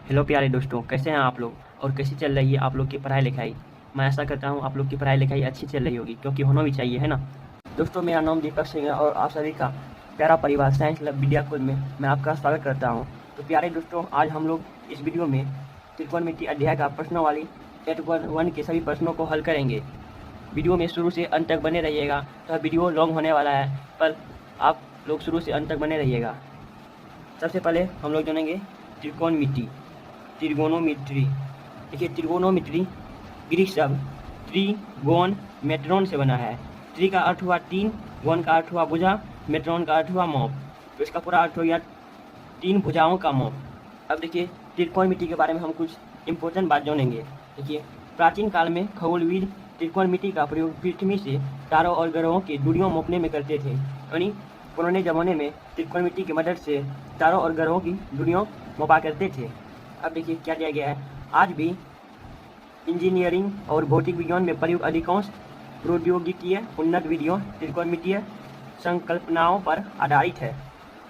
Hello प्यारे दोस्तों, कैसे हैं आप लोग और कैसी चल रही है आप लोग की पढ़ाई लिखाई। मैं आशा करता हूँ आप लोग की पढ़ाई लिखाई अच्छी चल रही होगी, क्योंकि होना भी चाहिए, है ना। दोस्तों, मेरा नाम दीपक सिंह है और आप सभी का प्यारा परिवार साइंस लैब विद्याकुल में मैं आपका स्वागत करता हूँ। तो प्यारे दोस्तों, आज हम लोग इस वीडियो में त्रिकोणमिति अध्याय का प्रश्नावली सेट 1 के सभी प्रश्नों को हल करेंगे। वीडियो में शुरू से अंत तक बने रहिएगा। तो वीडियो लॉन्ग होने वाला है, पर आप लोग शुरू से अंत तक बने रहिएगा। सबसे पहले हम लोग जानेंगे त्रिकोणमिति, त्रिगोनोमेट्री। देखिए, त्रिगोनोमेट्री ग्रीक शब्द त्रिगोन मेट्रोन से बना है। त्रि का अर्थ हुआ तीन, गोन का अर्थ हुआ भुजा, मेट्रोन का अर्थ हुआ मॉप। तो इसका पूरा अर्थ हो गया तीन भुजाओं का मॉप। अब देखिए, त्रिकोणमिति के बारे में हम कुछ इम्पोर्टेंट बात जानेंगे। देखिए, प्राचीन काल में खगोलविद त्रिकोणमिति का प्रयोग पृथ्वी से तारों और ग्रहों की दूरियों मापने में करते थे। यानी पुराने ज़माने में त्रिकोणमिति की मदद से तारों और ग्रहों की दूरियों मापा करते थे। अब देखिए क्या दिया गया है। आज भी इंजीनियरिंग और भौतिक विज्ञान में प्रयुक्त अधिकांश प्रौद्योगिकीय उन्नत विधियों त्रिकोणमितीय संकल्पनाओं पर आधारित है।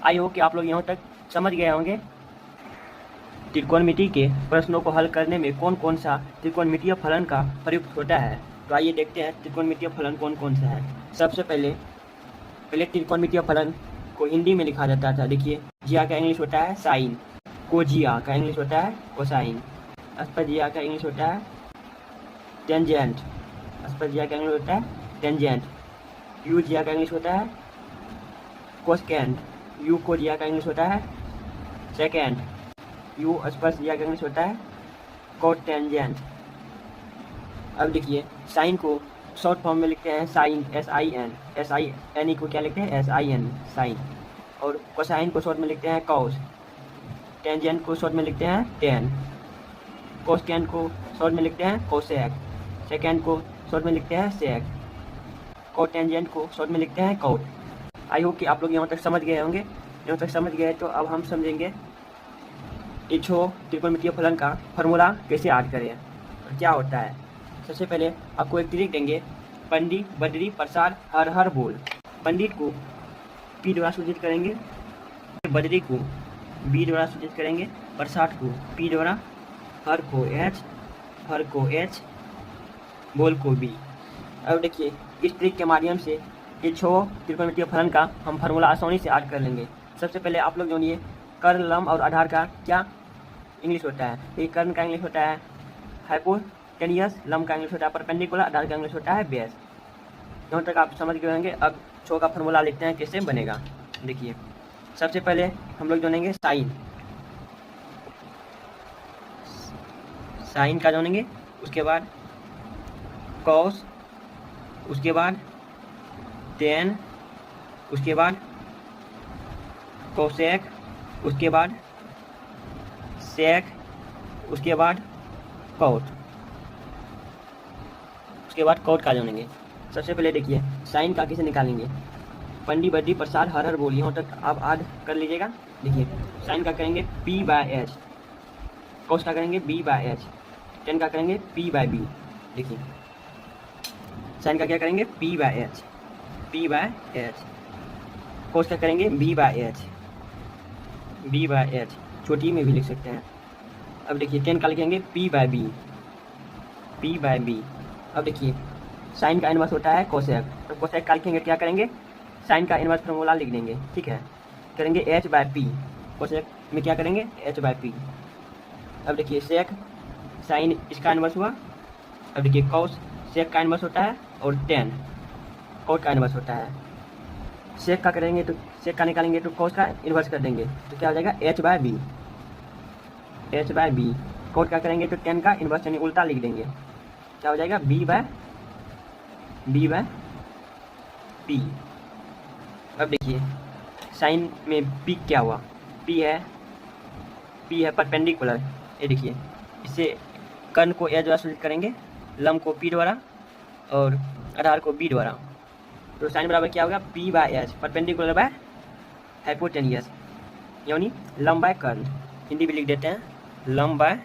आई होप कि आप लोग यहाँ तक समझ गए होंगे त्रिकोणमिति के प्रश्नों को हल करने में कौन कौन सा त्रिकोणमितीय फलन का प्रयुक्त होता है। तो आइए देखते हैं त्रिकोणमितीय फलन कौन कौन सा है। सबसे पहले त्रिकोणमितीय फलन को हिंदी में लिखा जाता था। देखिए, जिया का इंग्लिश होता है साइन, कोजिया का इंग्लिश होता है कोसाइन, अस्पजिया का इंग्लिश होता है टेंजेंट, अस्पजिया का इंग्लिश होता है टेंजेंट, यूजिया का इंग्लिश होता है कोसकेंट, यू कोजिया का इंग्लिश होता है सेकेंड, यू अस्पजिया का इंग्लिश होता है कोटेंजेंट। अब देखिए, साइन को शॉर्ट फॉर्म में लिखते हैं साइन, SIN, SIN को क्या लिखते हैं SIN, साइन। और कोसाइन को शॉर्ट में लिखते हैं कॉस, टेंजेंट को शॉर्ट में लिखते हैं टेन, कोसकेंट को शॉर्ट में लिखते हैं कोसेक, सेकेंड को शॉर्ट में लिखते हैं सेक, कोटेंजेंट को शॉर्ट में लिखते हैं कोट। आई होप कि आप लोग यहाँ तक समझ गए होंगे। यहाँ तक समझ गए तो अब हम समझेंगे इच्छो त्रिकोणमितीय फलन का फॉर्मूला कैसे याद करें और क्या होता है। सबसे पहले आपको एक ट्रिक देंगे, पंडित बद्री प्रसाद हर हर बोल। पंडित को P द्वारा सूचित करेंगे, बद्री को B द्वारा सूचित करेंगे, प्रसाद को P द्वारा, हर को H, बोल को B। अब देखिए, इस ट्रिक के माध्यम से इच्छो त्रिकोणमितीय फलन का हम फार्मूला आसानी से याद कर लेंगे। सबसे पहले आप लोग जानिए कर्ण, लंब और आधार का क्या इंग्लिश होता है। ये कर्ण का इंग्लिश होता है हाइपोटेनियस, लंब का इंग्लिश होता है परपेंडिकुलर, आधार का इंग्लिश होता है बेस। यहाँ तक आप समझ गए होंगे। अब छो का फार्मूला लिखते हैं कैसे बनेगा। देखिए, सबसे पहले हम लोग जानेंगे साइन, साइन का जानेंगे, उसके बाद कॉस, उसके बाद टेन, उसके बाद कोसेक, उसके बाद सेक, उसके बाद कॉट, उसके बाद कॉट का जानेंगे। सबसे पहले देखिए, साइन का कैसे निकालेंगे। पंडित बद्री प्रसाद हर हर बोल, यहाँ तक आप याद कर लीजिएगा। देखिए, साइन का करेंगे P/H, कॉस का करेंगे B/H, टेन का करेंगे P/B। देखिए, साइन का क्या करेंगे P/H, कोस का करेंगे B/H, छोटी में भी लिख सकते हैं। अब देखिए, टेन का लिखेंगे P/B। अब देखिए, साइन का इनवर्स होता है कोसेक, तो कोसेक का लिखेंगे क्या करेंगे, साइन का इनवर्स फार्मूला लिख देंगे, ठीक है। करेंगे H/P, कोसेक में क्या करेंगे H/P। अब देखिए, सेक, साइन इसका इनवर्स हुआ। अब देखिए, कॉस सेक का इनवर्स होता है और टेन कोट का इनवर्स होता है। सेक का करेंगे तो सेक का निकालेंगे तो कॉस का इन्वर्स कर देंगे, तो क्या हो जाएगा H/B। कोट का करेंगे तो टेन का इन्वर्स यानी उल्टा लिख देंगे, क्या हो जाएगा B/P। अब देखिए, साइन में P क्या हुआ, P है परपेंडिकुलर। ये देखिए, इससे कर्ण को A द्वारा सूचित करेंगे, लंब को P द्वारा और आधार को B द्वारा। तो साइन बराबर क्या होगा P/H, परपेंडिकुलर बाय हाइपोटेनियस, यानी लंब बाय कर्ण। हिंदी भी लिख देते हैं लंब बाय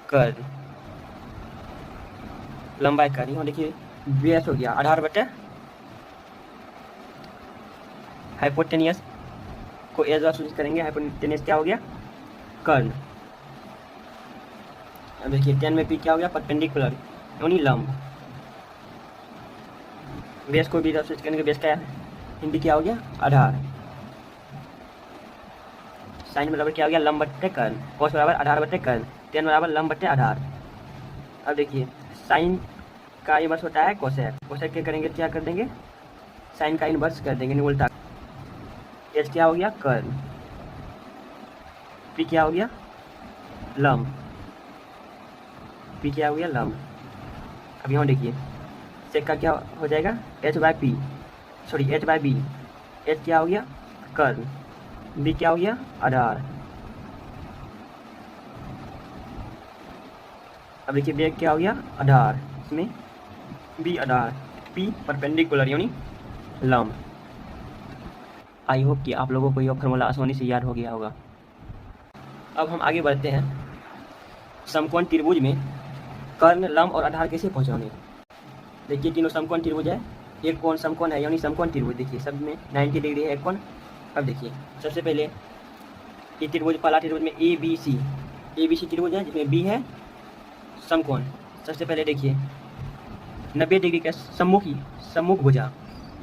कर्ण, लंब बाय कर्ण। यहाँ देखिए बेस हो गया आधार बटे हाइपोटेनियस को एज सूचित करेंगे। हाइपोटेनियस क्या हो गया, कर्ण। अब देखिए 10 में पी क्या हो गया, परपेंडिकुलर यानी लंब। बेस को भी रेफरेंस करने के बेस क्या है, हिंदी क्या हो गया, आधार। साइन बराबर क्या हो गया, लंब बट्टे कर्ण। कॉस बराबर आधार बट्टे कर्ण। 10 बराबर लंब बट्टे आधार। अब देखिए साइन का इनवर्स होता है कोसेक। कोसेक क्या करेंगे, क्या कर देंगे, साइन का इनवर्स कर देंगे, उल्टा। एच क्या हो गया, कर्ण। पी क्या हो गया, लंब। पी क्या हो गया, लंब। अब यहाँ देखिए सेक का क्या हो जाएगा, H by P, sorry H by B. H क्या हो गया, कर्ण। बी क्या हो गया, आधार। अब देखिए बी क्या हो गया, आधार। इसमें बी आधार, पी परपेंडिकुलर यानी लंब। आई होप कि आप लोगों को यह फॉर्मूला आसानी से याद हो गया होगा। अब हम आगे बढ़ते हैं, समकोण त्रिभुज में कर्ण, लंब और आधार कैसे पहुंचाने। देखिए तीनों समकोण त्रिभुज है, एक कोण समकोण है यानी समकोण त्रिभुज। देखिए सब में 90 डिग्री है एक कोण। अब देखिए सबसे पहले ये त्रिभुज, पहला त्रिभुज में ए बी सी त्रिभुज है जिसमें बी है समकोण। सबसे पहले देखिए 90 डिग्री का सम्मुख भुजा,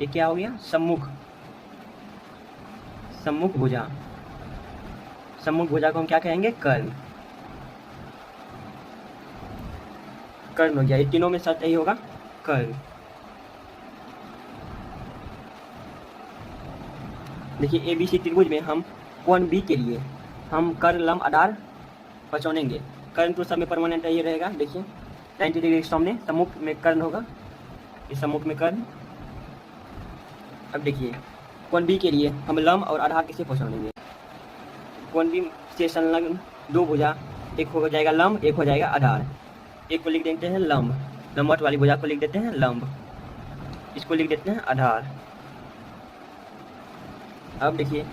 ये क्या हो गया, सम्मुख भुजा। सम्मुख भुजा को हम क्या कहेंगे, कर्ण। कर्ण हो गया, ये तीनों में शर्त यही होगा, कर्ण। देखिए ए बी सी त्रिभुज में हम कोण बी के लिए हम कर्ण, लंब, आधार पहचानेंगे। कर्ण तो सब में परमानेंट ये रहेगा। देखिए 90 डिग्री सामने सम्मुख में कर्ण होगा, इस सम्मुख में कर्ण। अब देखिए कोण बी के लिए हम लंब और आधार कैसे पहचानेंगे। कोण बी से संलग्न दो भुजा, एक हो जाएगा लंब, एक हो जाएगा आधार। एक को लिख देते हैं लंब, लंबवत वाली भुजा को लिख देते हैं लंब, इसको लिख देते हैं आधार। अब देखिए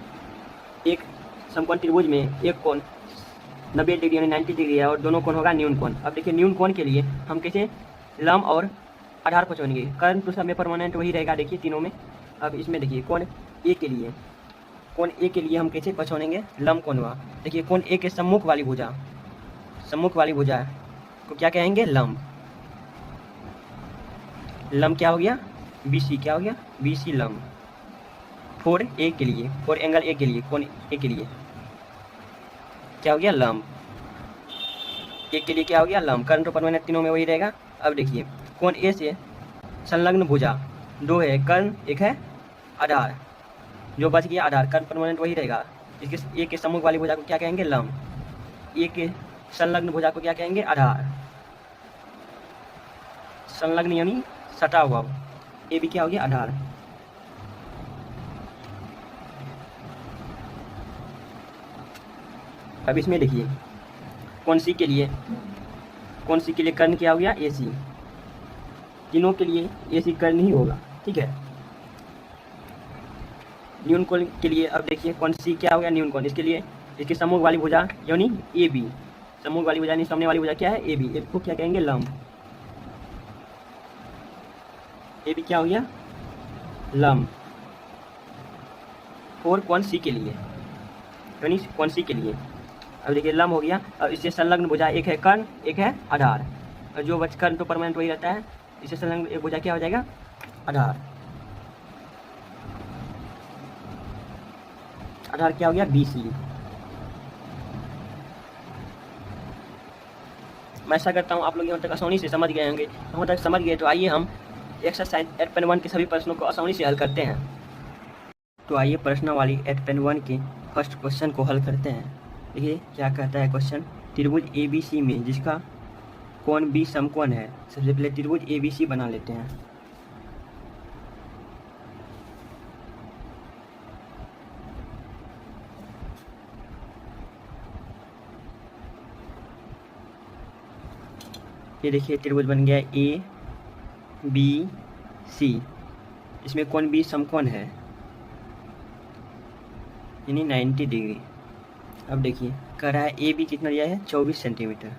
एक समकोण त्रिभुज में एक कोण 90 डिग्री यानी 90 डिग्री है और दोनों कोण होगा न्यून कोण। अब देखिए न्यून कोण के लिए हम कैसे लंब और आधार पहचानेंगे। कर्ण तो सब में परमानेंट वही रहेगा, देखिए तीनों में। अब इसमें देखिए कोण ए के लिए हम कैसे पहचानेंगे लंब कोण हुआ। देखिए कोण ए के सम्मुख वाली भुजा को क्या कहेंगे, लंब। लंब क्या हो गया, बी सी, क्या हो गया, बी सी लंब। फोर ए के लिए, फोर एंगल ए के लिए, कोण ए के लिए क्या हो गया, लंब। ए के लिए क्या हो गया, लंब। कर्ण तो परमानेंट तीनों में वही रहेगा। अब देखिए कोण ए से संलग्न भुजा दो है, कर्ण एक है आधार, जो बच गया आधार। कर्ण परमानेंट वही रहेगा। इसके ए के सम्मुख वाली भुजा को क्या कहेंगे, लंब। ए के संलग्न भुजा को क्या कहेंगे, आधार। संलग्न यानी सटा हुआ, ए भी क्या हो गया, आधार। अब इसमें देखिए कोण सी के लिए कर्ण क्या हो गया, ए सी। तीनों के लिए ए सी कर्ण ही होगा, ठीक है। न्यून कोण के लिए अब देखिए कोण सी क्या हो गया, न्यून कोण। इसके लिए इसके सम्मुख वाली भुजा यानी ए बी, सम्मुख वाली भुजा यानी सामने वाली भुजा क्या है, ए बी। इसको क्या कहेंगे, लंब। ए बी क्या हो गया, लंब। और कोण सी के लिए यानी कोण सी के लिए अब देखिए लंब हो गया। अब इससे संलग्न भुजा एक है कर्ण, एक है आधार। और जो बच कर्ण तो परमानेंट वही रहता है, इससे संलग्न एक भुजा क्या हो जाएगा, आधार। आधार क्या हो गया, बी सी। मैं ऐसा करता हूँ आप लोग यहाँ तक आसानी से समझ गए होंगे। यहाँ तक समझ गए तो आइए हम एक्सरसाइज 8.1 के सभी प्रश्नों को आसानी से हल करते हैं। तो आइए प्रश्नावली 8.1 के फर्स्ट क्वेश्चन को हल करते हैं। देखिए क्या कहता है क्वेश्चन, त्रिभुज ए बी सी में जिसका कोण बी समकोण है। सबसे पहले त्रिभुज ए बी सी बना लेते हैं। ये देखिए त्रिभुज बन गया ए बी सी, इसमें कोण बी समकोण है यानी 90 डिग्री। अब देखिए कह रहा है ए बी कितना दिया है, 24 सेंटीमीटर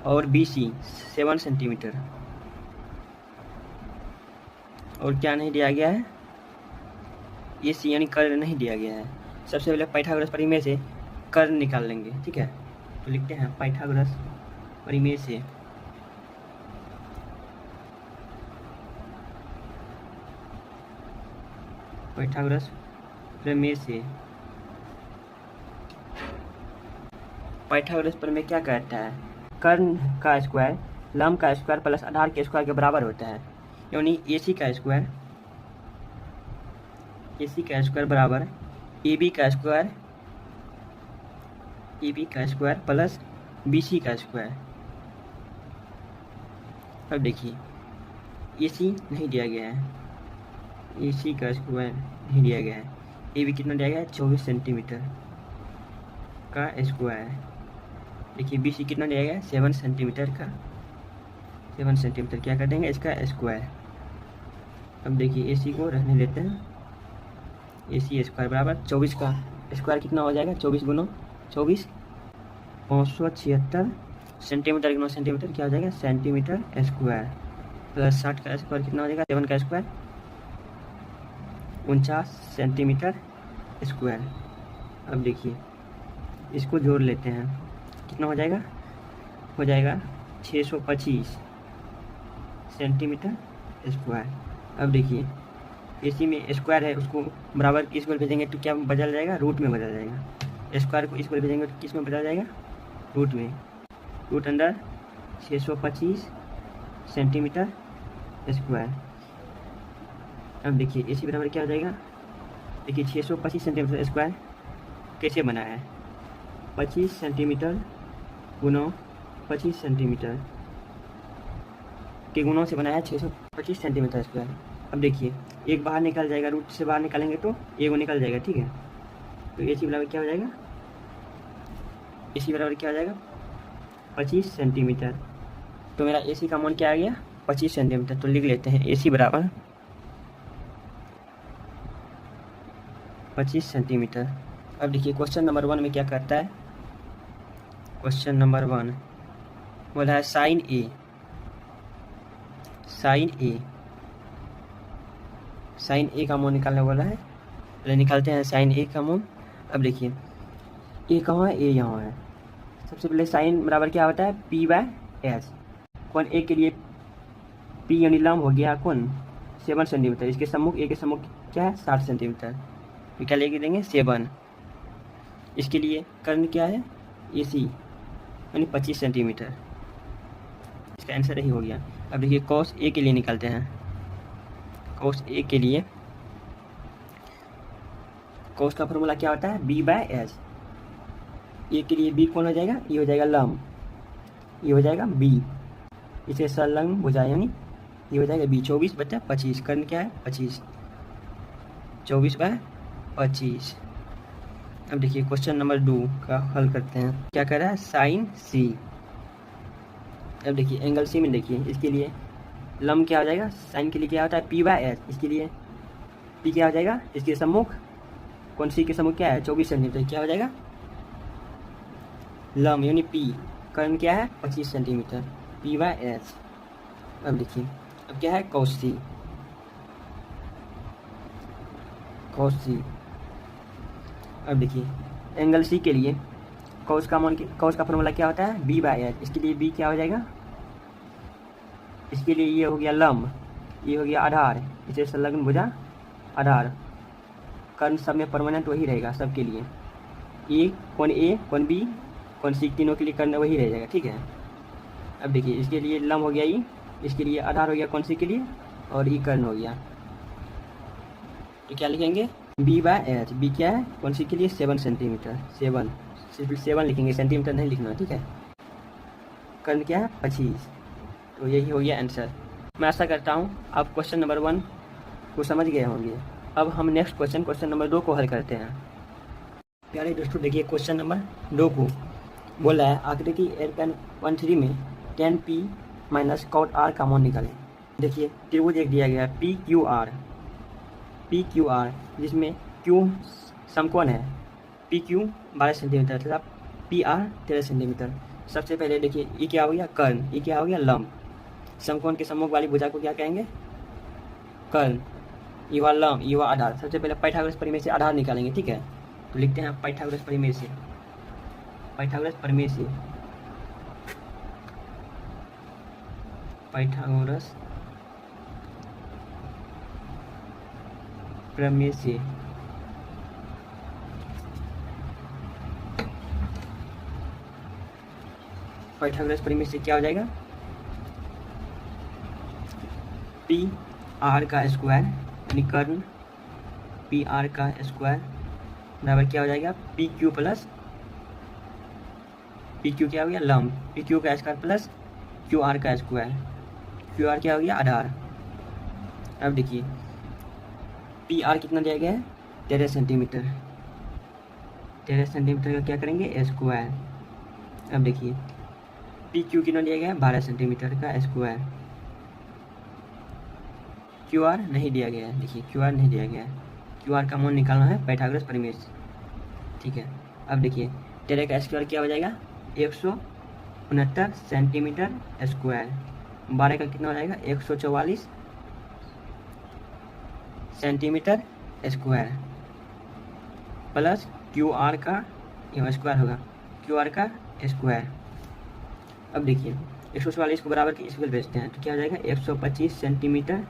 और बी सी 7 सेंटीमीटर। और क्या नहीं दिया गया है, ए सी यानी कर्ण नहीं दिया गया है। सबसे पहले पाइथागोरस प्रमेय से कर्ण निकाल लेंगे, ठीक है। तो लिखते हैं पाइथागोरस प्रमेय से पाइथागोरस प्रमेय से पाइथागोरस प्रमेय क्या कहता है? कर्ण का स्क्वायर लंब का स्क्वायर प्लस आधार के स्क्वायर के बराबर होता है, यानी AC का स्क्वायर बराबर AB का स्क्वायर प्लस BC का स्क्वायर। अब देखिए AC नहीं दिया गया है, AC का स्क्वायर नहीं दिया गया है, AB कितना दिया गया है? 24 सेंटीमीटर का स्क्वायर। देखिए BC कितना दिया गया है? 7 सेंटीमीटर का, 7 सेंटीमीटर क्या कर देंगे इसका स्क्वायर। अब देखिए AC को रहने देते हैं, AC स्क्वायर बराबर 24 का स्क्वायर कितना हो जाएगा? 24 गुना 24 576 सेंटीमीटर गुना सेंटीमीटर क्या हो जाएगा? सेंटीमीटर स्क्वायर प्लस 60 का स्क्वायर कितना हो जाएगा? 7 का स्क्वायर 49 सेंटीमीटर स्क्वायर। अब देखिए इसको जोड़ लेते हैं, कितना हो जाएगा? हो जाएगा 625 सेंटीमीटर स्क्वायर। अब देखिए AC में स्क्वायर है, उसको बराबर की स्क्वायर भेजेंगे तो क्या बदल जाएगा? रूट में बदल जाएगा। स्क्वायर को स्क्वायर भेजेंगे तो किस में बदल जाएगा? रूट में। Root under 625 centimetre square. अब देखिए AC बराबर क्या हो जाएगा? देखिए 625 सेंटीमीटर स्क्वायर कैसे बना है? 25 सेंटीमीटर गुना 25 सेंटीमीटर के गुणों से बनाया है 625 सेंटीमीटर स्क्वायर। अब देखिए एक बाहर निकल जाएगा, रूट से बाहर निकालेंगे तो एक वो निकल जाएगा, ठीक है। तो AC बराबर क्या हो जाएगा? AC बराबर क्या हो जाएगा? 25 सेंटीमीटर। तो मेरा AC का मान क्या आ गया? 25 सेंटीमीटर। तो लिख लेते हैं AC बराबर 25 सेंटीमीटर। अब देखिए क्वेश्चन नंबर 1 में क्या करता है? क्वेश्चन नंबर 1 बोला है साइन ए का मान निकालने वाला है। पहले निकालते हैं साइन ए का मान। अब देखिए ए कहाँ है? ए यहाँ है। सबसे पहले साइन बराबर क्या होता है? P/S। कौन ए के लिए P यानी लंब हो गया कौन? 7 सेंटीमीटर। इसके सम्मुख ए के सम्मुख क्या है? 60 सेंटीमीटर। तो क्या लेके देंगे? 7। इसके लिए कर्ण क्या है? AC यानी 25 सेंटीमीटर। इसका आंसर यही हो गया। अब देखिए cos A के लिए निकालते हैं। cos A के लिए cos का फॉर्मूला क्या होता है? B/S। ए के लिए B कौन हो जाएगा? ये हो जाएगा लंब, ये हो जाएगा B। इसे संलग्न भुजा यानी ये हो जाएगा B। 24/25 कर्ण क्या है? 25। 24/25। अब देखिए क्वेश्चन नंबर 2 का हल करते हैं। क्या कर रहा है? Sine C। अब देखिए एंगल C में देखिए इसके लिए लंब क्या हो जाएगा? साइन के लिए क्या होता है? P/S। इसके लिए P क्या हो जाएगा? इसके सम्मुख कौन C के सम्मुख क्या है? 24 सेंटीमीटर। क्या हो जाएगा? लंब यानी P। कर्ण क्या है? 25 सेंटीमीटर P/S। अब देखिए अब क्या है? cos C। अब देखिए एंगल C के लिए cos का फॉर्मूला क्या होता है? B/S। इसके लिए B क्या हो जाएगा? इसके लिए ये हो गया लंब, ये हो गया आधार, इसे संलग्न भुजा आधार। कर्ण सब में परमानेंट वही रहेगा सबके लिए। ए कौन B कौन C तीनों के लिए कर्ण वही रह जाएगा, ठीक है। अब देखिए इसके लिए लंब हो गया ये, इसके लिए आधार हो गया कौन C के लिए, और ये कर्ण हो गया। तो क्या लिखेंगे? B/S। B क्या है? कौन सी के लिए? 7 सेंटीमीटर। 7 सिर्फ 7 लिखेंगे, सेंटीमीटर नहीं लिखना, ठीक है। कर्ण क्या है? 25। तो यही हो गया आंसर। मैं आशा करता हूँ आप क्वेश्चन नंबर 1 को समझ गए होंगे। अब हम नेक्स्ट क्वेश्चन नंबर 2 को हल करते हैं। प्यारे दोस्तों देखिए क्वेश्चन नंबर 2 को बोला है आकृति 8.13 में tan P minus cot R का मान निकालें। देखिए त्रिभुज एक दिया गया है PQR जिसमें Q समकोण है, PQ 12 सेंटीमीटर तथा PR 13 सेंटीमीटर। सबसे पहले देखिए ये क्या हो गया? कर्ण। ये क्या हो गया? लंब। समकोण के सम्मुख वाली भुजा को क्या कहेंगे? कर्ण। ये हुआ लंब, ये हुआ आधार। सबसे पहले पाइथागोरस प्रमेय से आधार निकालेंगे, ठीक है। तो लिखते हैं पाइथागोरस प्रमेय से पाइथागोरस प्रमेय से, पाइथागोरस प्रमेय से पाइथागोरस प्रमेय से क्या हो जाएगा, पी आर का स्क्वायर यानी कर्ण पी आर का स्क्वायर बराबर क्या हो जाएगा, P Q plus P Q क्या हो गया लंब, पी क्यू का स्क्वायर प्लस क्यू आर का स्क्वायर, क्यू आर क्या हो गया आधार। अब देखिए पी आर कितना दिया गया है 13 सेंटीमीटर, 13 सेंटीमीटर का क्या करेंगे स्क्वायर। अब देखिए पी क्यू कितना दिया गया है 12 सेंटीमीटर का स्क्वायर, क्यू आर नहीं दिया गया है, देखिए क्यू आर नहीं दिया गया है, क्यू आर का मान निकालना है पाइथागोरस प्रमेय से, ठीक है। अब देखिए 13 का स्क्वायर क्या हो जाएगा 169 सेंटीमीटर स्क्वायर, 12 का कितना हो जाएगा 144 centimetre square plus Q R का स्क्वायर होगा, क्यू आर का स्क्वायर। अब देखिए 144 को बराबर की इसमें भेजते हैं तो क्या हो जाएगा 125 सेंटीमीटर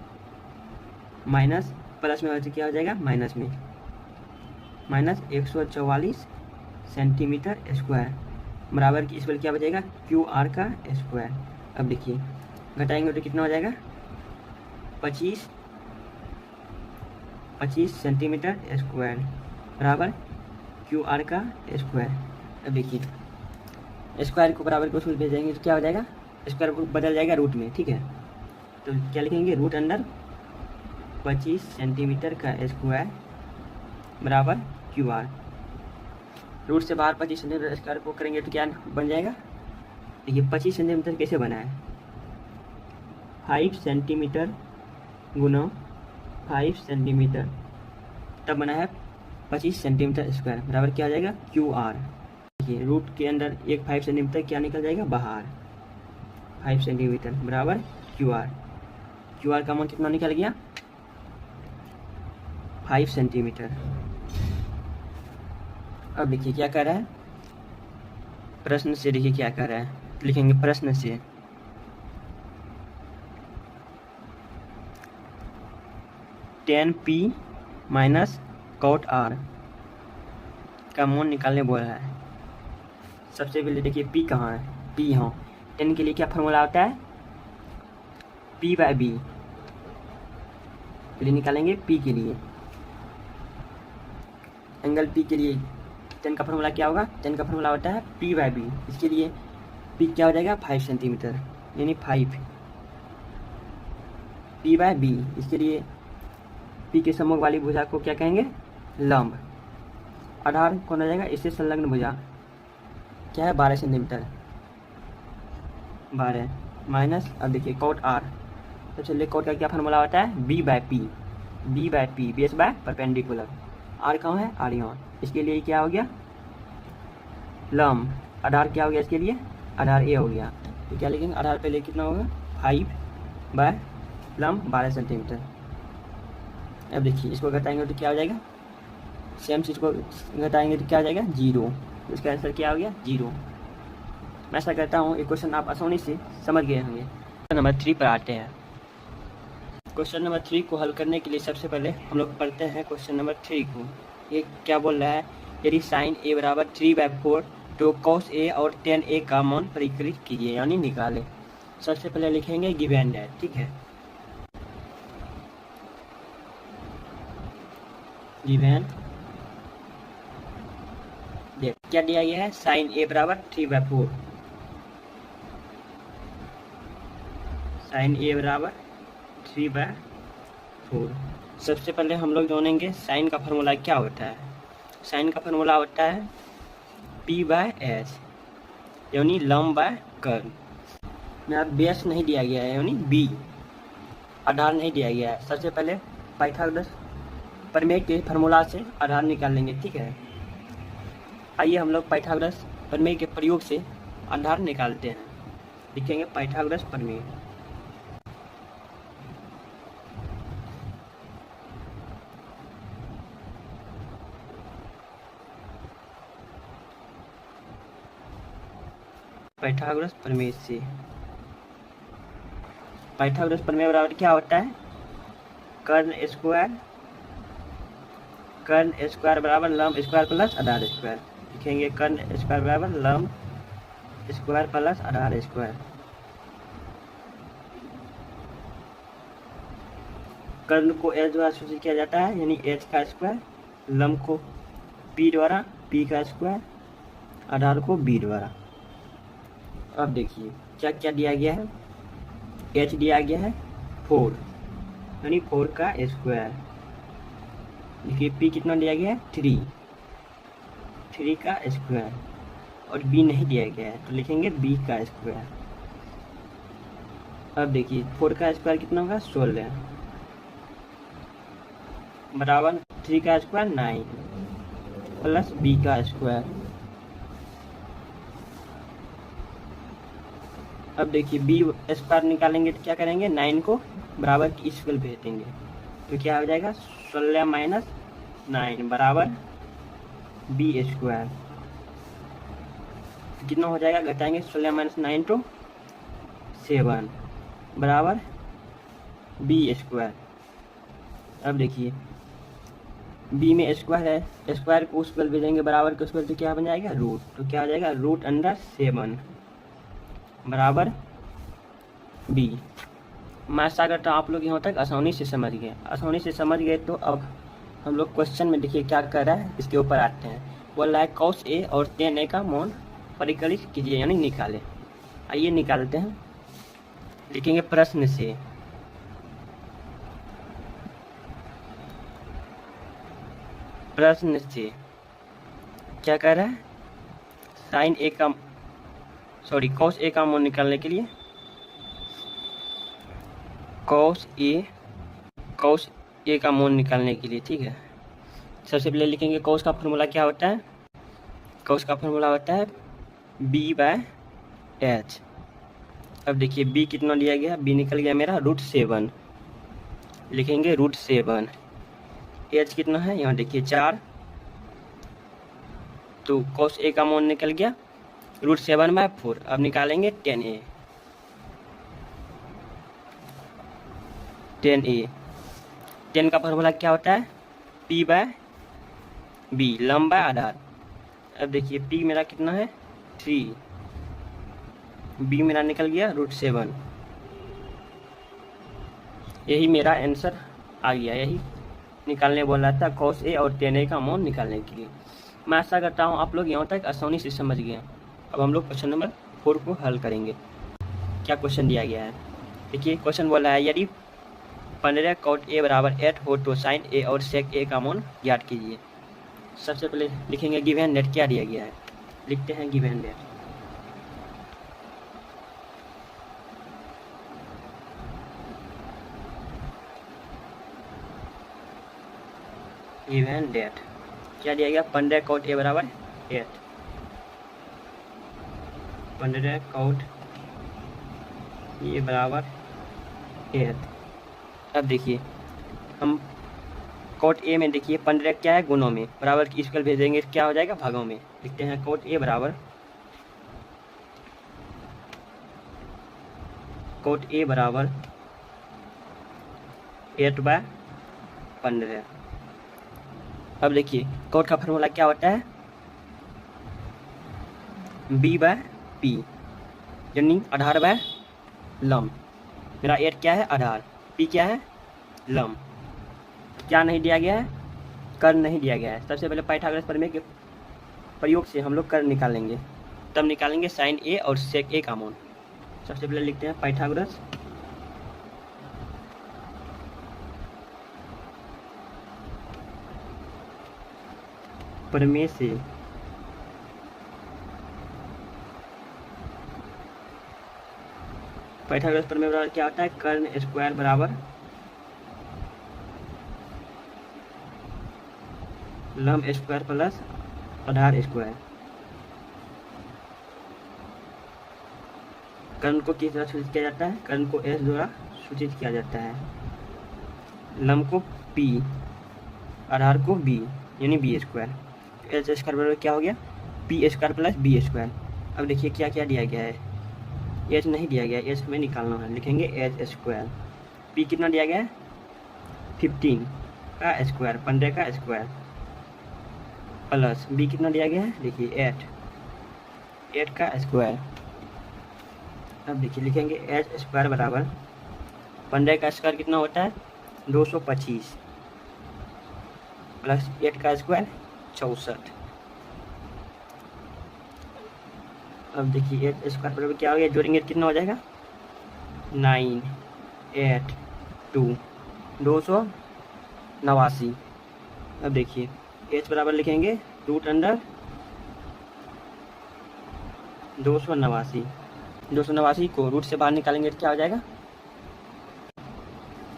माइनस प्लस में क्या हो जाएगा माइनस में, माइनस 144 सेंटीमीटर स्क्वायर बराबर की इसमें क्या बचेगा क्यू आर का स्क्वायर। अब देखिए घटाएंगे तो कितना हो जाएगा 25 सेंटीमीटर स्क्वायर बराबर क्यू आर का स्क्वायर। अब देखिए स्क्वायर को बराबर को उसमें भेजेंगे तो क्या हो जाएगा, स्क्वायर को बदल जाएगा रूट में, ठीक है। तो क्या लिखेंगे रूट अंडर 25 सेंटीमीटर का स्क्वायर बराबर क्यू आर। रूट से बाहर 25 सेंटीमीटर स्क्वायर को करेंगे तो क्या बन जाएगा, देखिए 25 सेंटीमीटर कैसे बना है 5 सेंटीमीटर गुना 5 सेंटीमीटर, तब बना है 25 सेंटीमीटर स्क्वायर बराबर क्या आ जाएगा क्यू आर। देखिए रूट के अंदर एक 5 सेंटीमीटर क्या निकल जाएगा बाहर, 5 सेंटीमीटर बराबर क्यू आर। क्यू आर का मान कितना निकल गया 5 सेंटीमीटर। अब देखिए क्या कर रहा है प्रश्न से, देखिए क्या कर रहा है, लिखेंगे प्रश्न से tan p minus cot r का मान निकालने बोल रहा है। सबसे पहले देखिए p कहाँ है, p यहाँ, tan के लिए क्या फार्मूला होता है p बाय b, पहले निकालेंगे p के लिए एंगल p के लिए tan का फार्मूला क्या होगा, tan का फार्मूला होता है p बाय b, इसके लिए p क्या हो जाएगा 5 सेंटीमीटर यानी 5 p बाय b, इसके लिए p के सम्मुख वाली भुजा को क्या कहेंगे लंब, आधार कौन आ जाएगा इससे संलग्न भुजा क्या है 12 सेंटीमीटर 12 माइनस। अब देखिए cot r, तो चलिए cot का क्या फार्मूला होता है b by p, base by perpendicular, r कहाँ है r यहाँ, इसके लिए क्या हो गया लंब, आधार क्या हो गया इसके लिए आधार a हो गया, तो क्या लिखेंगे आधार पहले कितना होगा 5 बाय लंब 12 सेंटीमीटर। अब देखिए इसको घटाएंगे तो क्या हो जाएगा, सेम चीज़ को घटाएंगे तो क्या हो जाएगा 0, इसका आंसर क्या हो गया 0। मैं ऐसा करता हूँ ये क्वेश्चन आप आसानी से समझ गए होंगे। क्वेश्चन नंबर 3 पर आते हैं। क्वेश्चन नंबर 3 को हल करने के लिए सबसे पहले हम लोग पढ़ते हैं क्वेश्चन नंबर 3 को। ये क्या बोल रहा है, यदि साइन a बराबर 3/4 तो cos a और tan a का मान परिकलित कीजिए यानी निकालें। सबसे पहले लिखेंगे गिवन है, ठीक है, गिवन देख क्या दिया गया है साइन a बराबर 3/4, साइन a बराबर 3/4। सबसे पहले हम लोग जानेंगे साइन का फार्मूला क्या होता है। साइन का फार्मूला होता है p/s यानी लंब बाय कर्व, यहाँ बेस नहीं दिया गया है यानी b, आधार नहीं दिया गया है। सबसे पहले पाइथागोरस प्रमेय के फार्मूला से आधार निकाल लेंगे, ठीक है। आइए हम लोग पाइथागोरस प्रमेय के प्रयोग से आधार निकालते हैं। लिखेंगे पाइथागोरस प्रमेय, पाइथागोरस प्रमेय से। पाइथागोरस प्रमेय बराबर क्या होता है? कर्ण स्क्वायर बराबर लंब स्क्वायर प्लस आधार स्क्वायर। लिखेंगे कर्ण स्क्वायर बराबर लंब स्क्वायर प्लस आधार स्क्वायर। कर्ण को एच द्वारा सूचित किया जाता है, यानी एच का स्क्वायर। लंब को पी द्वारा, पी का स्क्वायर। आधार को बी द्वारा। अब देखिए क्या क्या दिया गया है। एच दिया गया है 4, यानी 4 का स्क्वायर। देखिए पी कितना दिया गया है 3 का स्क्वायर। और बी नहीं दिया गया है तो लिखेंगे बी का स्क्वायर। अब देखिए 4 का स्क्वायर कितना होगा 16 बराबर 3 का स्क्वायर 9 प्लस बी का स्क्वायर। अब देखिए बी स्क्वायर निकालेंगे तो क्या करेंगे, 9 को बराबर की स्क्वायर भेज देंगे तो क्या हो जाएगा 16 माइनस 9 बराबर बी स्क्वायर। कितना हो जाएगा, घटाएंगे 16 माइनस 9 तो 7 बराबर बी स्क्वायर। अब देखिए बी में स्क्वायर है, स्क्वायर को स्क्वायर भेजेंगे बराबर के स्क्वायर तो क्या बन जाएगा रूट। तो क्या हो जाएगा √7 बराबर बी। मैं आशा करता हूँ आप लोग यहाँ तक आसानी से समझ गए। तो अब हम लोग क्वेश्चन में देखिए क्या कर रहा है, इसके ऊपर आते हैं। बोल रहा है cos A और tan A का मान परिकलित कीजिए, यानी निकाले। आइए निकालते हैं। लिखेंगे प्रश्न से क्या कह रहा है, cos A का मान निकालने के लिए cos A का मान निकालने के लिए, ठीक है। सबसे पहले लिखेंगे cos का फॉर्मूला क्या होता है। cos का फॉर्मूला होता है b/h। अब देखिए b कितना दिया गया, b निकल गया मेरा √7। लिखेंगे √7। h कितना है, यहाँ देखिए 4। तो cos A का मान निकल गया √7/4। अब निकालेंगे tan A। tan का फॉर्मूला क्या होता है, p/b लंब बाय आधार। अब देखिए p मेरा कितना है 3, b मेरा निकल गया √7। यही मेरा आंसर आ गया। यही निकालने बोल रहा था cos A और tan A का मान निकालने के लिए। मैं आशा करता हूँ आप लोग यहाँ तक आसानी से समझ गए। अब हम लोग क्वेश्चन नंबर 4 को हल करेंगे। क्या क्वेश्चन दिया गया है, देखिए क्वेश्चन बोला है यदि 15 cot A बराबर 8 हो तो sin A और sec A का मान ज्ञात कीजिए। सबसे पहले लिखेंगे गिवन डेट क्या दिया गया है। लिखते हैं गिवन डेट। गिवन डेट क्या दिया गया, 15 cot A बराबर 8। 15 cot A बराबर 8। अब देखिए हम cot A में देखिए 15 क्या है गुणों में, बराबर की स्क्वायर भेजेंगे क्या हो जाएगा भागों में। लिखते हैं cot A बराबर 8/15। अब देखिए cot का फॉर्मूला क्या होता है, b/p यानी आधार बाय लंब। मेरा 8 क्या है आधार, p क्या है लंब। क्या नहीं दिया गया है, कर्ण नहीं दिया गया है। सबसे पहले पाइथागोरस प्रमेय के प्रयोग से हम लोग कर्ण निकालेंगे, तब निकालेंगे sin A और sec A का मान। सबसे पहले लिखते हैं पाइथागोरस प्रमेय से पाइथागोरस प्रमेय बराबर क्या होता है, कर्ण स्क्वायर बराबर लंब स्क्वायर प्लस आधार स्क्वायर। कर्ण को किस तरह सूचित किया जाता है, कर्ण को s द्वारा सूचित किया जाता है। लंब को p, आधार को b यानी b स्क्वायर। एच स्क्वायर बराबर क्या हो गया, p square plus b square. अब देखिए क्या क्या दिया गया है। एच नहीं दिया गया, एच हमें निकालना है, लिखेंगे एच स्क्वायर। पी कितना दिया गया है 15 का स्क्वायर, 15 का स्क्वायर, प्लस बी कितना दिया गया है देखिए 8 का स्क्वायर। अब देखिए लिखेंगे एच स्क्वायर बराबर 15 का स्क्वायर कितना होता है 225 प्लस 8 का स्क्वायर 64। अब देखिए 8 स्क्वायर बराबर क्या हो गया, जोड़ेंगे कितना हो जाएगा 9 8 2 289। अब देखिए एच बराबर लिखेंगे रूट अंडर 289। 289 को रूट से बाहर निकालेंगे तो क्या हो जाएगा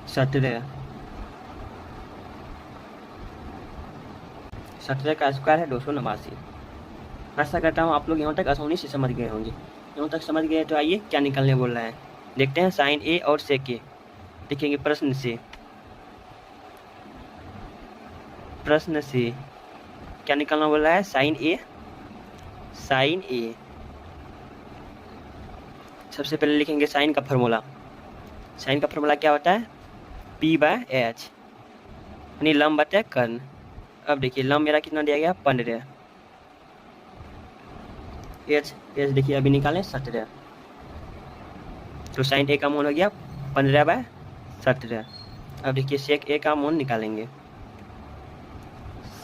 17। 17 का स्क्वायर है 289। ऐसा करता हूँ आप लोग यहाँ तक आसानी से समझ गए होंगे। यहाँ तक समझ गए तो आइए क्या निकालने बोल रहा है देखते हैं। साइन ए और सेक ए लिखेंगे प्रश्न से क्या निकालना बोल रहा है साइन ए। सबसे पहले लिखेंगे साइन का फार्मूला। साइन का फार्मूला क्या होता है P/H यानी लंब बटे कर्ण। अब देखिए लंब मेरा कितना दिया गया 15, एच देखिए अभी निकालें 17, तो साइन ए का मान हो गया 15/17। अब देखिए सेक ए का मान निकालेंगे।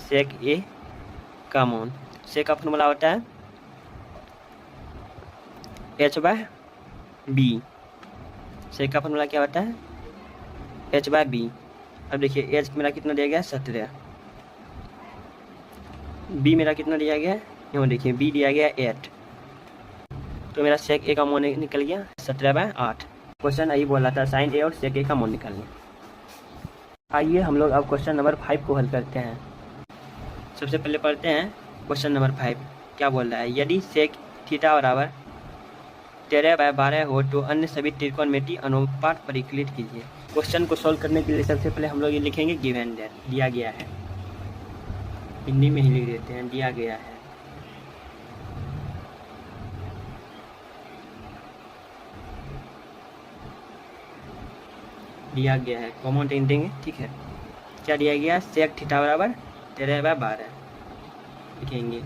सेक ए का मान, सेक का फार्मूला होता है H/B। सेक का फार्मूला क्या होता है H/B। अब देखिए एच मेरा कितना दिया गया 17, बी मेरा कितना दिया गया यहाँ देखिए बी दिया गया 8, तो मेरा सेक ए का मान निकल गया 17/8। क्वेश्चन यही बोला था साइन ए और सेक ए का मान निकालने। आइए हम लोग अब क्वेश्चन नंबर 5 को हल करते हैं। सबसे पहले पढ़ते हैं क्वेश्चन नंबर 5 क्या बोल रहा है। यदि सेक थीटा बराबर 13/12 हो तो अन्य सभी त्रिकोणमितीय अनुपात परिकलित कीजिए। क्वेश्चन को सॉल्व करने के लिए सबसे पहले हम लोग ये लिखेंगे गिवन दैट, दिया गया है, हिंदी में ही लिख देते हैं दिया गया है। दिया गया है कॉमन टेन देंगे ठीक है। क्या दिया गया सेक थीटा बराबर 13/12 लिखेंगे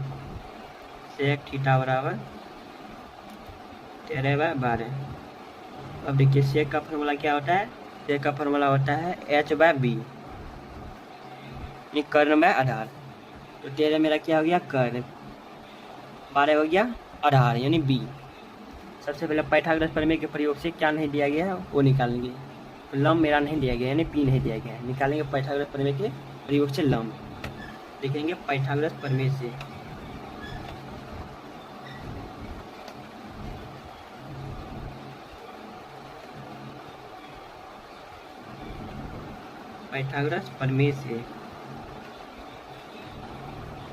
सेक थीटा बराबर 13/12। अब देखिए सेक का फार्मूला क्या होता है, सेक का फार्मूला होता है H/B यानी कर्ण बाय आधार। तो 13 मेरा क्या हो गया कर्ण, 12 हो गया आधार यानी बी। सबसे पहले पाइथागोरस प्रमेय के प्रयोग से क्या नहीं दिया गया है वो निकालेंगे। तो लंब मेरा नहीं दिया गया यानी पी नहीं दिया गया है, निकालेंगे पाइथागोरस प्रमेय के प्रयोग से लंब। लिखेंगे पाइथागोरस प्रमेय से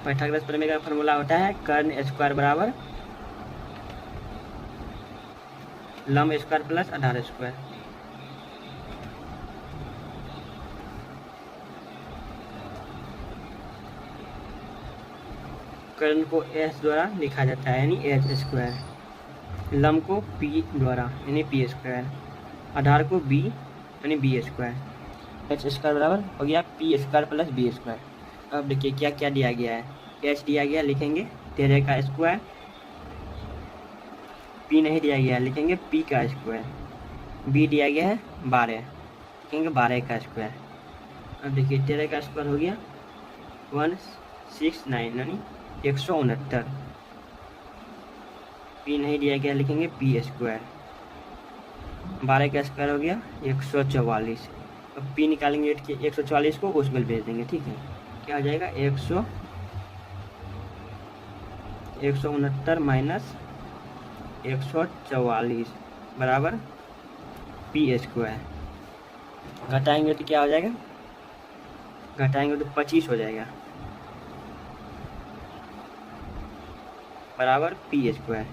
पाइथागोरस प्रमेय का फॉर्मूला होता है कर्ण स्क्वायर बराबर लंब स्क्वायर प्लस आधार स्क्वायर। कर्ण को S द्वारा लिखा जाता है यानी H स्क्वायर, लंब को P द्वारा यानी P स्क्वायर, आधार को B यानी B स्क्वायर। H स्क्वायर बराबर हो गया P square plus B square. अब देखिए क्या क्या दिया गया है। H दिया गया लिखेंगे 13 का स्क्वायर, P नहीं दिया गया लिखेंगे P का स्क्वायर, B दिया गया है 12 लिखेंगे 12 का स्क्वायर। अब देखिए 13 का स्क्वायर हो गया 169 यानी 169, P नहीं दिया गया लिखेंगे P स्क्वायर, 12 का स्क्वायर हो गया 144। अब P निकालेंगे 144 को उस बल भेज देंगे ठीक है। क्या हो जाएगा 169 माइनस 144 बराबर P स्क्वायर। घटाएंगे तो क्या हो जाएगा, घटाएंगे तो 25 हो जाएगा बराबर P स्क्वायर।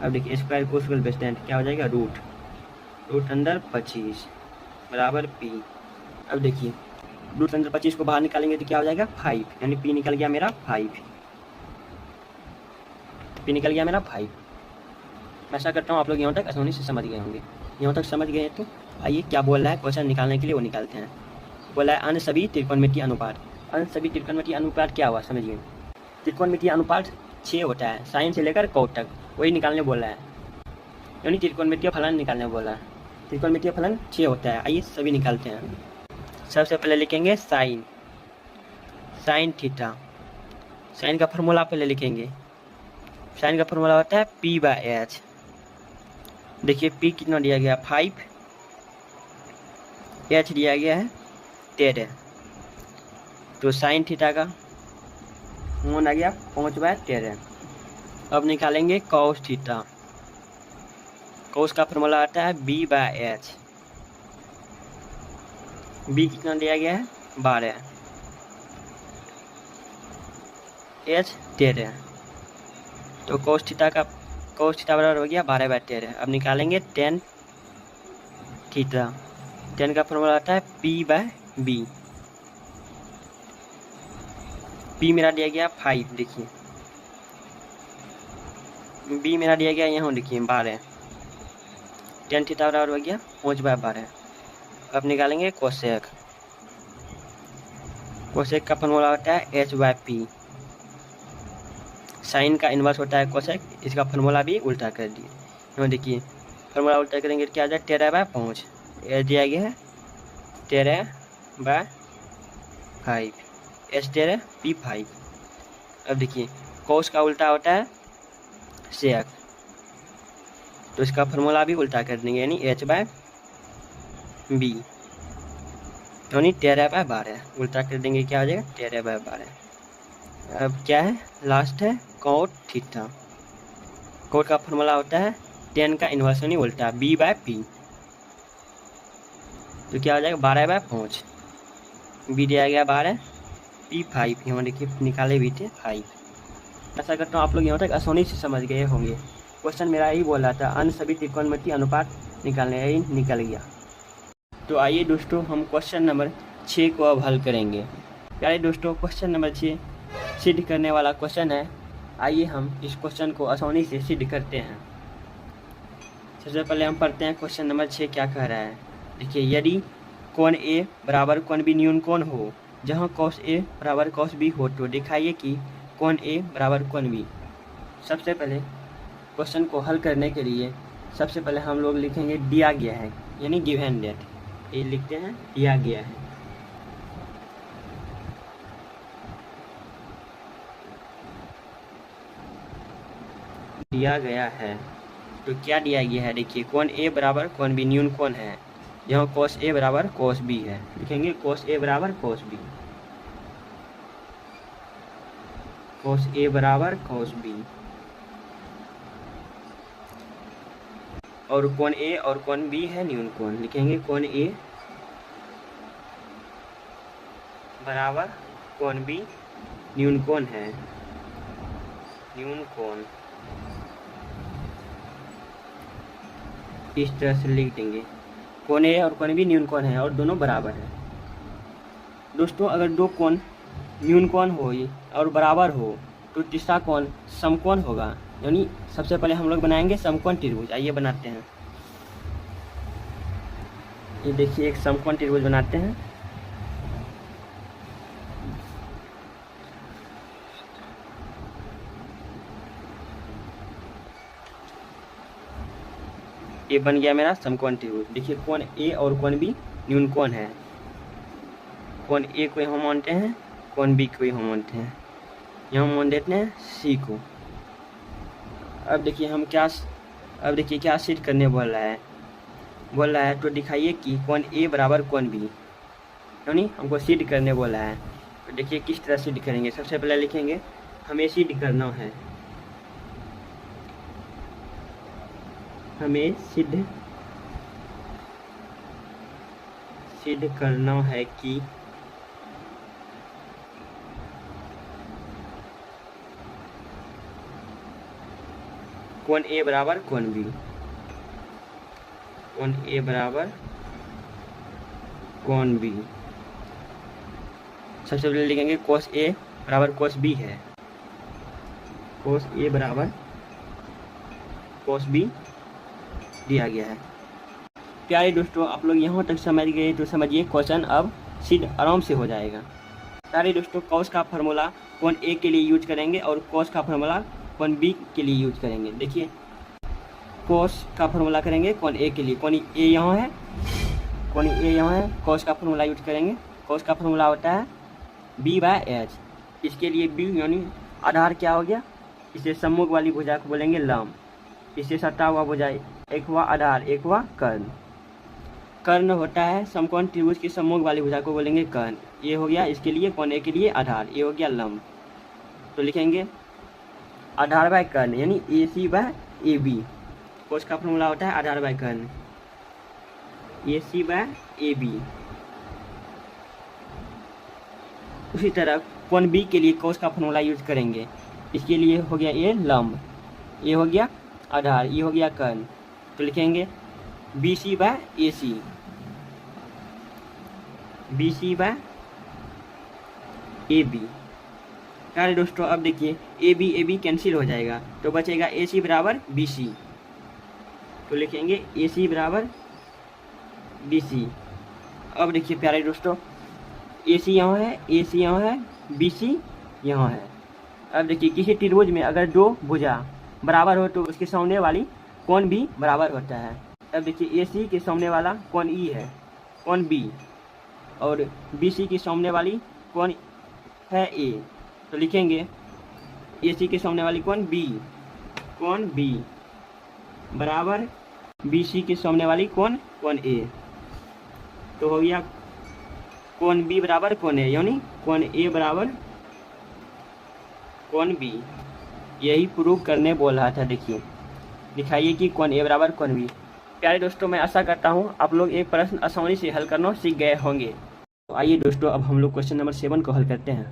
अब देखिए स्क्वायर को स्क्वायर बेस्टेंट क्या हो जाएगा रूट अंडर 25 बराबर P। अब देखिए रूट अंडर 25 को बाहर निकालेंगे तो क्या हो जाएगा 5 यानी P निकल गया मेरा 5। पी निकल गया मेरा 5। मैं ऐसा करता हूँ, आप लोग यहाँ तक आसानी से समझ गए होंगे। यहाँ तक समझ गए तो आइए क्या बोल रहा है क्वेश्चन निकालने के लिए वो निकालते हैं। बोला है अन्य सभी त्रिकोणमितीय अनुपात। अन्य सभी त्रिकोणमितीय अनुपात क्या हुआ समझिए। त्रिकोणमितीय अनुपात 6 होता है, साइन से लेकर कॉट तक, वही निकालने बोला है, यानी त्रिकोणमितीय फलन निकालने बोला है। त्रिकोणमितीय फलन 6 होता है, आइए सभी निकालते हैं। सबसे पहले लिखेंगे साइन, साइन थीटा। साइन का फॉर्मूला पहले लिखेंगे। साइन का फॉर्मूला होता है P/H। देखिए P कितना दिया गया 5, H दिया गया है 13, तो साइन थीटा का मान आ गया 5/13। अब निकालेंगे कॉस थीटा। कॉस का फॉर्मूला आता है B/H। B कितना दिया गया है 12, H 13, तो cos थीटा बराबर हो गया 12/13। अब निकालेंगे tan थीटा। tan का फॉर्मूला आता है P/B। P मेरा दिया गया 5, देखिए B मेरा दिया गया यहाँ देखिए 12, tan थीटा बराबर हो गया 5/12। अब निकालेंगे कोसेक। कोसेक का फॉर्मूला होता है H/P। साइन का इन्वर्स होता है कोसेक, इसका फॉर्मूला भी उल्टा कर दिए। यहाँ देखिए फॉर्मूला उल्टा करेंगे क्या आ जाए 13/5। एच दिया गया है 13/5, H13 P5। अब देखिए कोस का उल्टा होता है सेक, तो इसका फॉर्मूला भी उल्टा कर देंगे, यानी H/B, यानी 13/12 उल्टा कर देंगे, क्या हो जाएगा 13/12। अब क्या है लास्ट है कॉट थीटा। कॉट का फॉर्मूला होता है tan का इन्वर्स यानी उल्टा B/P, तो क्या हो जाएगा 12/5। B दिया गया 12, P5, यहाँ देखिए निकाले भी थे 5। ऐसा करता हूँ आप लोग यहाँ तक आसानी से समझ गए होंगे। क्वेश्चन मेरा यही बोल रहा था अन्य सभी त्रिकोणमितीय अनुपात निकालने, यही निकल गया। तो आइए दोस्तों हम क्वेश्चन नंबर 6 को अब हल करेंगे। प्यारे दोस्तों क्वेश्चन नंबर 6 सिद्ध करने वाला क्वेश्चन है। आइए हम इस क्वेश्चन को आसानी से सिद्ध करते हैं। सबसे पहले हम पढ़ते हैं क्वेश्चन नंबर 6 क्या कह रहा है। देखिए यदि कोण A बराबर कोण B न्यून कोण हो, जहाँ cos A बराबर cos B हो, तो दिखाइए कि कोण A बराबर कोण B। सबसे पहले क्वेश्चन को हल करने के लिए सबसे पहले हम लोग लिखेंगे दिया गया है, यानी गिवन डेट। ये लिखते हैं दिया गया है। दिया गया है तो क्या दिया गया है, देखिए कोण A बराबर कोण B न्यून कोण है, यहाँ cos A बराबर cos B है, लिखेंगे cos A बराबर cos B, cos A बराबर cos B। और कोण A और कोण B है न्यून कोण, लिखेंगे कोण A बराबर कोण B न्यून कोण है, न्यून कोण, इस तरह से लिख देंगे। कोण A और कोण B न्यून कोण है और दोनों बराबर है। दोस्तों अगर दो कोण न्यून कोण हो और बराबर हो तो तीसरा कोण समकोण होगा, यानी सबसे पहले हम लोग बनाएंगे समकोण त्रिभुज। आइए बनाते हैं। ये देखिए एक समकोण त्रिभुज बनाते हैं। ये बन गया मेरा समकोण त्रिभुज। देखिए कोण A और कोण B न्यून कोण है। कोण A को हम मानते हैं, कोण B को हम मानते हैं, यहाँ मान देते हैं C को। अब देखिए क्या सिद्ध करने बोल रहा है, तो दिखाइए कि कोण A बराबर कोण B, यानी हमको सिद्ध करने बोला है। तो देखिए किस तरह सिद्ध करेंगे। सबसे पहले लिखेंगे हमें सिद्ध करना है, हमें सिद्ध करना है कि कोण A बराबर कोण B, कोण A बराबर कोण B। सबसे पहले लिखेंगे cos A बराबर cos B है, cos A बराबर cos b दिया गया है। प्यारे दोस्तों, आप लोग यहाँ तक समझ गए तो समझिए क्वेश्चन अब सीधा आराम से हो जाएगा। प्यारे दोस्तों, cos का फार्मूला कौन a के लिए यूज करेंगे और cos का फार्मूला कौन b के लिए यूज करेंगे। देखिए, cos का फार्मूला करेंगे कौन a के लिए, कौन a यहाँ है, कौन a यहाँ है, cos का फार्मूला यूज करेंगे। cos का फार्मूला होता है b/h। इसके लिए b यानी आधार क्या हो गया, इसे सम्मुख वाली भुजा को बोलेंगे लंब, इससे सटा हुआ भुजा एक हुआ आधार, एक हुआ कर्ण। कर्ण होता है समकोण त्रिभुज की सम्मुख वाली भुजा को बोलेंगे कर्ण। ये हो गया इसके लिए कौन ए के लिए आधार, ये हो गया लंब। तो लिखेंगे आधार बाय कर्ण यानी AC/AB। कोस का फॉर्मूला होता है आधार बाय कर्ण, AC/AB। उसी तरह कौन B के लिए कोस का फॉर्मूला यूज करेंगे। इसके लिए हो गया ये लंब, ये हो गया आधार, ये हो गया कर्ण। तो लिखेंगे BC/AC, BC/AB। प्यारे दोस्तों, अब देखिए AB कैंसिल हो जाएगा तो बचेगा AC बराबर BC। तो लिखेंगे AC बराबर BC। अब देखिए प्यारे दोस्तों, AC यहाँ है, AC यहाँ है, BC यहाँ है। अब देखिए किसी त्रिभुज में अगर दो भुजा बराबर हो तो उसके सामने वाली कोण भी बराबर होता है। अब देखिए AC के सामने वाला कोण E है, कोण B, और BC के सामने वाली कोण है A। तो लिखेंगे AC के सामने वाली कोण B बराबर BC के सामने वाली कोण A। तो हो गया कोण B बराबर कोण A, यानी कोण A बराबर कोण B। यही प्रूव करने बोल रहा था। देखिए, दिखाइए कि कोण A बराबर कोण B। प्यारे दोस्तों, मैं आशा करता हूँ आप लोग एक प्रश्न आसानी से हल करना सीख गए होंगे। तो आइए दोस्तों, अब हम लोग क्वेश्चन नंबर 7 को हल करते हैं।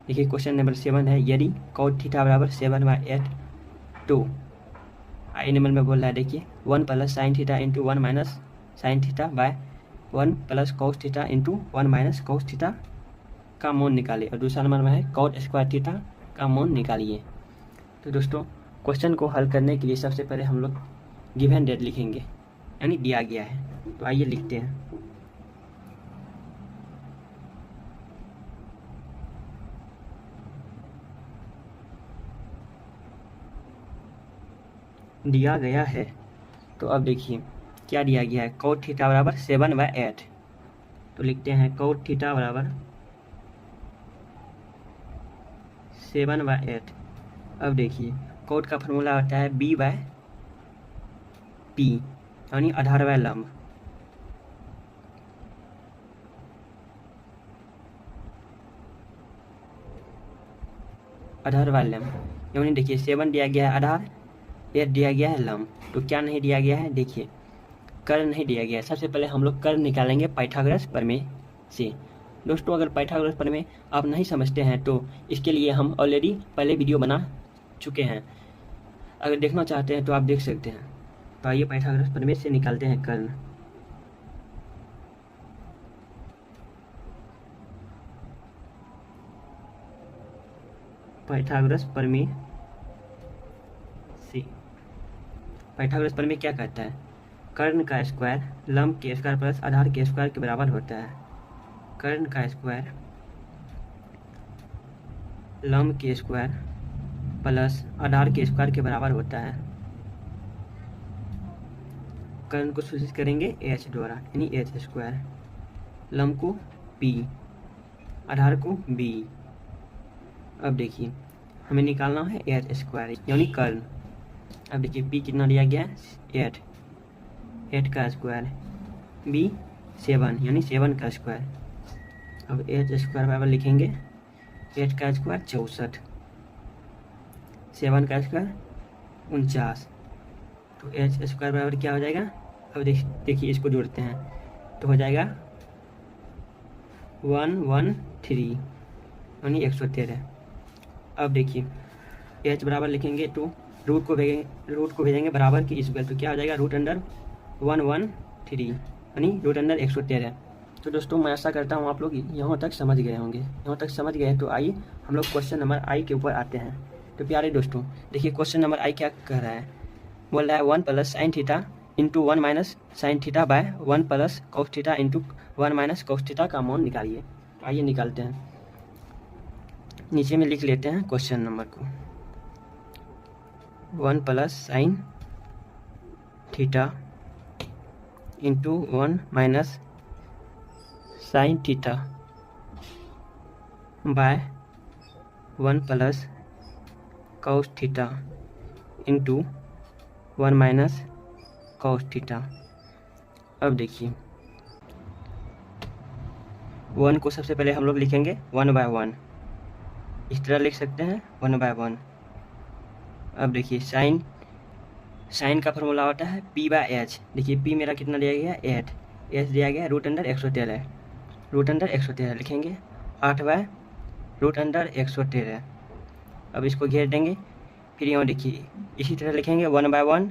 देखिए, क्वेश्चन नंबर 7 है, यदि cot थीटा बराबर 7/8 तो आई नंबर में बोल रहा है। देखिए, 1 + sin theta into 1 - sin theta by 1 + cos theta into 1 - cos theta का मान निकालिए। और दूसरा नंबर में है cot स्क्वायर थीटा का मान निकालिए। तो दोस्तों, क्वेश्चन को हल करने के लिए सबसे पहले हम लोग गिवन डेट लिखेंगे, यानी दिया गया है। तो आइए लिखते हैं। दिया गया है, तो अब देखिए क्या दिया गया है। cot थीटा बराबर 7/8। तो लिखते हैं cot थीटा बराबर 7/8। अब देखिए cot का फॉर्मूला होता है B/P, यानी आधार बाय लंब। आधार बाय लंब यानी देखिए 7 दिया गया है आधार, 8 दिया गया है लंब। तो क्या नहीं दिया गया है, देखिए कर्ण नहीं दिया गया है। सबसे पहले हम लोग कर्ण निकालेंगे पाइथागोरस प्रमेय से। दोस्तों, अगर पाइथागोरस प्रमेय आप नहीं समझते हैं तो इसके लिए हम ऑलरेडी पहले वीडियो बना चुके हैं, अगर देखना चाहते हैं तो आप देख सकते हैं। तो आइए पाइथागोरस प्रमेय से निकालते हैं कर्ण। पाइथागोरस प्रमेय से, पाइथागोरस प्रमेय क्या कहता है, कर्ण का स्क्वायर लंब के स्क्वायर प्लस आधार के स्क्वायर के बराबर होता है। कर्ण का स्क्वायर लंब के स्क्वायर प्लस आधार के स्क्वायर के बराबर होता है। कर्ण को सूचित करेंगे h द्वारा, यानी h स्क्वायर, लंब को p, आधार को b। अब देखिए हमें निकालना है h स्क्वायर यानी कर्ण। अब देखिए p कितना दिया गया है 8 का स्क्वायर, b 7 यानी 7 का स्क्वायर। अब h स्क्वायर बराबर लिखेंगे 8 का स्क्वायर 64, 7 का स्क्वायर 49। तो h स्क्वायर बराबर क्या हो जाएगा। अब देखिए इसको जोड़ते हैं तो हो जाएगा 113 यानी 113। अब देखिए h बराबर लिखेंगे तो रूट को भेजेंगे बराबर की स्क्वायर, तो क्या हो जाएगा √113 यानी √113। तो दोस्तों, मैं आशा करता हूँ आप लोग यहाँ तक समझ गए होंगे। यहाँ तक समझ गए तो आइए हम लोग क्वेश्चन नंबर आई के ऊपर आते हैं। तो प्यारे दोस्तों, देखिए क्वेश्चन नंबर आई क्या कह रहा है। बोल रहा है 1 plus sine theta into 1 minus sine theta by 1 plus cos theta into 1 minus cos theta का मान निकालिए। तो आइए निकालते हैं। नीचे में लिख लेते हैं क्वेश्चन नंबर को। 1 plus sine theta into 1 minus sine theta by 1 plus cos theta into 1 minus cos theta. अब देखिए 1 को सबसे पहले हम लोग लिखेंगे 1/1, इस तरह लिख सकते हैं 1/1। अब देखिए साइन का फॉर्मूला होता है p/h। देखिए p मेरा कितना दिया गया 8, h दिया गया √113, √113 लिखेंगे 8/√113। अब इसको घेर देंगे, फिर यहाँ देखिए इसी तरह लिखेंगे 1/1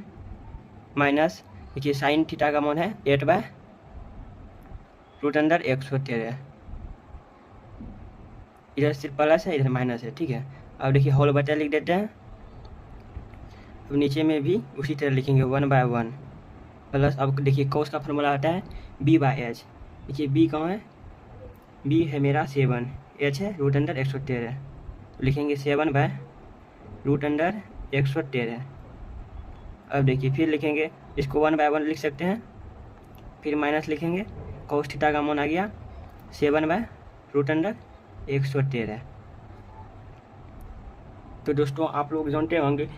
माइनस, देखिए साइन थीटा का मान है 8/√113। इधर सिर्फ प्लस है, इधर माइनस है, ठीक है। अब देखिए होल बटा लिख देते हैं। अब नीचे में भी उसी तरह लिखेंगे 1/1 प्लस, अब देखिए कॉस का फॉर्मूला आता है b/h। देखिए b कहाँ है, b है मेरा 7, h है √113, लिखेंगे 7/√113। अब देखिए फिर लिखेंगे इसको 1/1 लिख सकते हैं, फिर माइनस लिखेंगे, कॉस थीटा का मान आ गया 7/√113। तो दोस्तों आप लोग जानते होंगे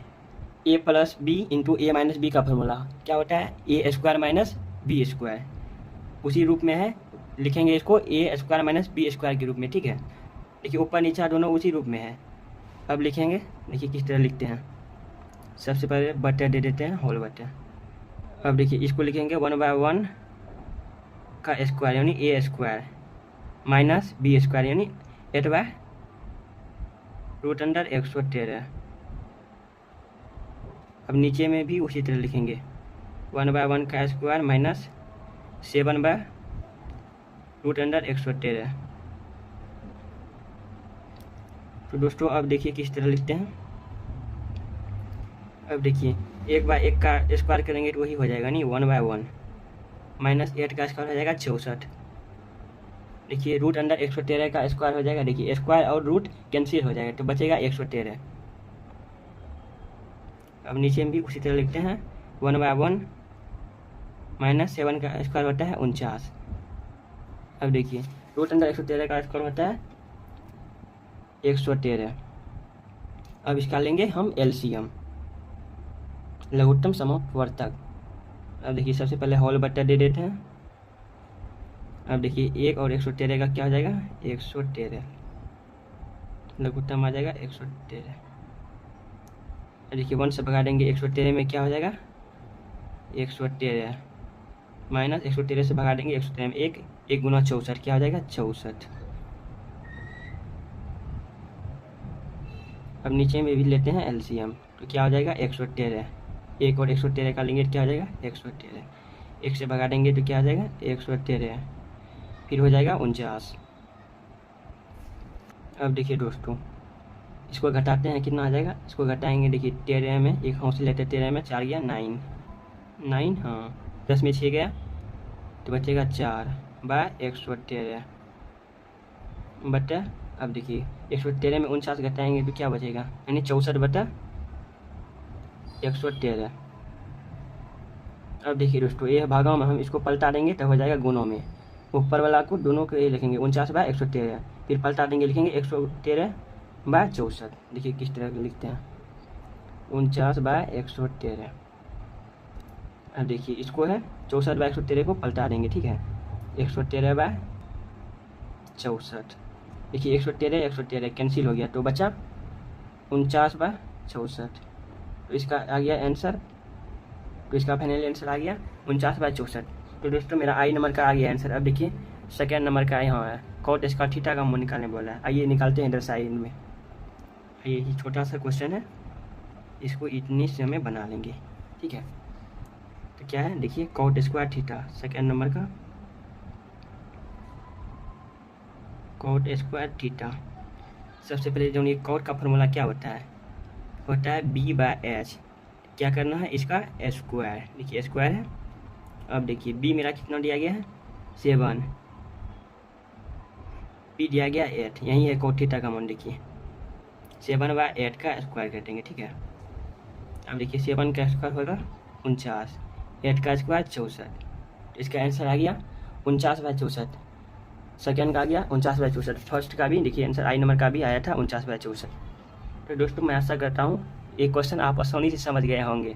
a plus B into A minus B का फॉर्मूला क्या होता है, a² माइनस b²। उसी रूप में है, लिखेंगे इसको a² माइनस b² के रूप में, ठीक है। देखिए ऊपर नीचे दोनों उसी रूप में है। अब लिखेंगे, देखिए किस तरह लिखते हैं। सबसे पहले बटे दे देते हैं, होल बटे। अब देखिए इसको लिखेंगे 1/1 का स्क्वायर यानी a² माइनस b² यानी 8/√113। अब नीचे में भी उसी तरह लिखेंगे 1/1 का स्क्वायर माइनस 7/√113। तो दोस्तों अब देखिए किस तरह लिखते हैं। अब देखिए 1/1 का स्क्वायर करेंगे तो वही हो जाएगा नहीं 1/1 माइनस 8 का स्क्वायर हो जाएगा 64। देखिए √113 का स्क्वायर हो जाएगा, देखिए स्क्वायर और रूट कैंसिल हो जाएगा तो बचेगा 113। अब नीचे में भी उसी तरह लिखते हैं 1/1 माइनस 7 का स्क्वायर होता है 49। अब देखिए √113 का स्क्वायर होता है 113। अब इसका लेंगे हम एलसीएम, लघुत्तम समवर्तक। अब देखिए सबसे पहले होल बट्टा दे देते हैं। अब देखिए 1 और 113 का क्या हो जाएगा 113, लघुत्तम आ जाएगा 113। देखिए 1 से भगा देंगे 113 में क्या हो जाएगा 113 माइनस 113 से भगा देंगे 113 में 1 गुना 64 क्या हो जाएगा 64। अब नीचे में भी लेते हैं एलसीएम, तो क्या हो जाएगा 113, 1 और 113 का लेंगे क्या हो जाएगा 113, 1 से भगा देंगे तो क्या हो जाएगा 113, फिर हो जाएगा 49। अब देखिए दोस्तों इसको घटाते हैं, कितना आ जाएगा, इसको घटाएंगे, देखिए 13 में एक हाथ से लेते 13 में 4 गया 9, हाँ 10 में 6 गया तो बचेगा 4/113 बटा। अब देखिए 113 में 49 घटाएंगे तो क्या बचेगा यानी 64/113। अब देखिए दोस्तों ये भागों में हम इसको पलटा देंगे तो हो जाएगा गुणों में, ऊपर वाला को दोनों को ये लिखेंगे 49/113, फिर पलटा देंगे लिखेंगे 113/64। देखिए किस तरह लिखते हैं 49/113। अब देखिए इसको है 64/113 को पलटा देंगे, ठीक है 113/64। देखिए 113 कैंसिल हो गया तो बचा 49/64। तो इसका आ गया आंसर, तो इसका फाइनल आंसर आ गया 49/64। तो दोस्तों मेरा आई नंबर का आ गया आंसर। अब देखिए सेकेंड नंबर का यहाँ है कॉट स्क्वायर थीटा का मान निकालने बोला है। आइए निकालते हैं इधर साइड में। ये छोटा सा क्वेश्चन है, इसको इतनी से हमें बना लेंगे, ठीक है। तो क्या है देखिए cot square theta second number का, कॉट स्क्वायर थीटा। सबसे पहले जो ये कॉट का फॉर्मूला क्या होता है b/h। क्या करना है, इसका स्क्वायर। देखिए स्क्वायर है। अब देखिए बी मेरा कितना दिया गया है, 7, बी दिया गया 8, यही है कोट थीटा का मान। देखिए 7/8 का स्क्वायर कर देंगे, ठीक है। अब देखिए 7 का स्क्वायर होगा 49, 8 का स्क्वायर 64। इसका आंसर आ गया 49/64। सेकेंड का आ गया 49/64। फर्स्ट का भी देखिए आंसर आई नंबर का भी आया था 49/64। तो दोस्तों मैं आशा करता हूँ ये क्वेश्चन आप आसानी से समझ गए होंगे।